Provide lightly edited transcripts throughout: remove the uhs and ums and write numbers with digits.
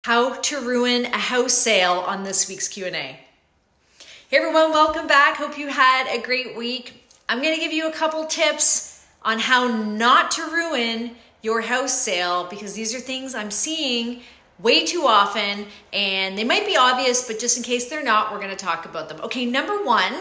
How to ruin a house sale on this week's Q&A. Hey everyone, welcome back. Hope you had a great week. I'm going to give you a couple tips on how not to ruin your house sale because these are things I'm seeing way too often and they might be obvious, but just in case they're not, we're going to talk about them. Okay, number one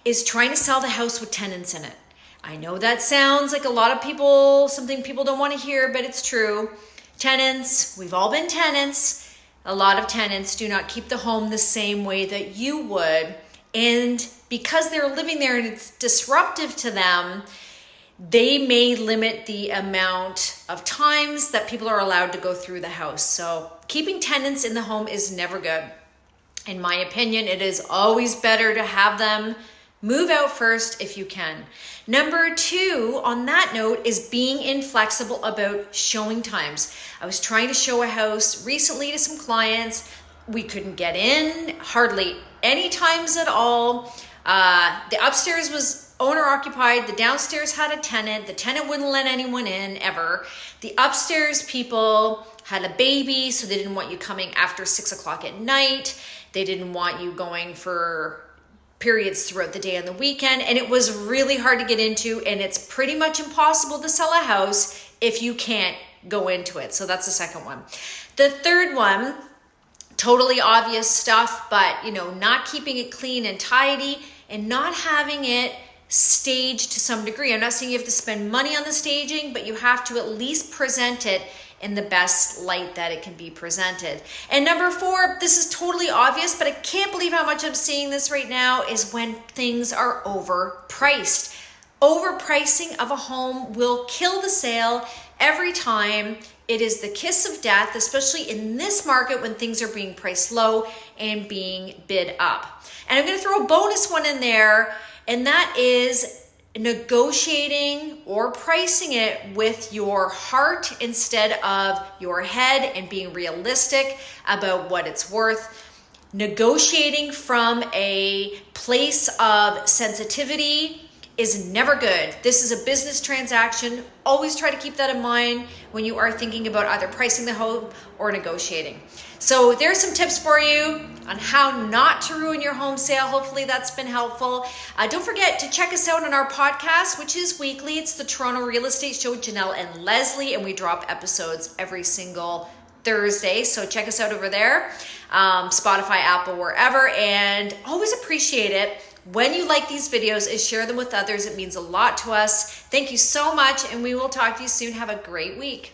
is trying to sell the house with tenants in it. I know that sounds like something people don't want to hear, but it's true. Tenants, we've all been tenants. A lot of tenants do not keep the home the same way that you would. And because they're living there and it's disruptive to them, they may limit the amount of times that people are allowed to go through the house. So keeping tenants in the home is never good. In my opinion, it is always better to have them move out first if you can. Number two, on that note, is being inflexible about showing times. I was trying to show a house recently to some clients. We couldn't get in hardly any times at all. The upstairs was owner occupied. The downstairs had a tenant. The tenant wouldn't let anyone in ever. The upstairs people had a baby, so they didn't want you coming after 6 o'clock at night. They didn't want you going for periods throughout the day and the weekend, and it was really hard to get into, and it's pretty much impossible to sell a house if you can't go into it. So that's the second one. The third one, totally obvious stuff, but not keeping it clean and tidy and not having it staged to some degree. I'm not saying you have to spend money on the staging, but you have to at least present it in the best light that it can be presented. And number four, this is totally obvious, but I can't believe how much I'm seeing this right now, is when things are overpriced. Overpricing of a home will kill the sale every time. It is the kiss of death, especially in this market when things are being priced low and being bid up. And I'm gonna throw a bonus one in there, and that is negotiating or pricing it with your heart instead of your head and being realistic about what it's worth. Negotiating from a place of sensitivity is never good. This is a business transaction. Always try to keep that in mind when you are thinking about either pricing the home or negotiating. So there's some tips for you on how not to ruin your home sale. Hopefully that's been helpful. Don't forget to check us out on our podcast, which is weekly. It's the Toronto Real Estate Show with Jenelle and Leslie, and we drop episodes every single Thursday. So check us out over there, Spotify, Apple, wherever, and always appreciate it when you like these videos and share them with others. It means a lot to us. Thank you so much, and we will talk to you soon. Have a great week.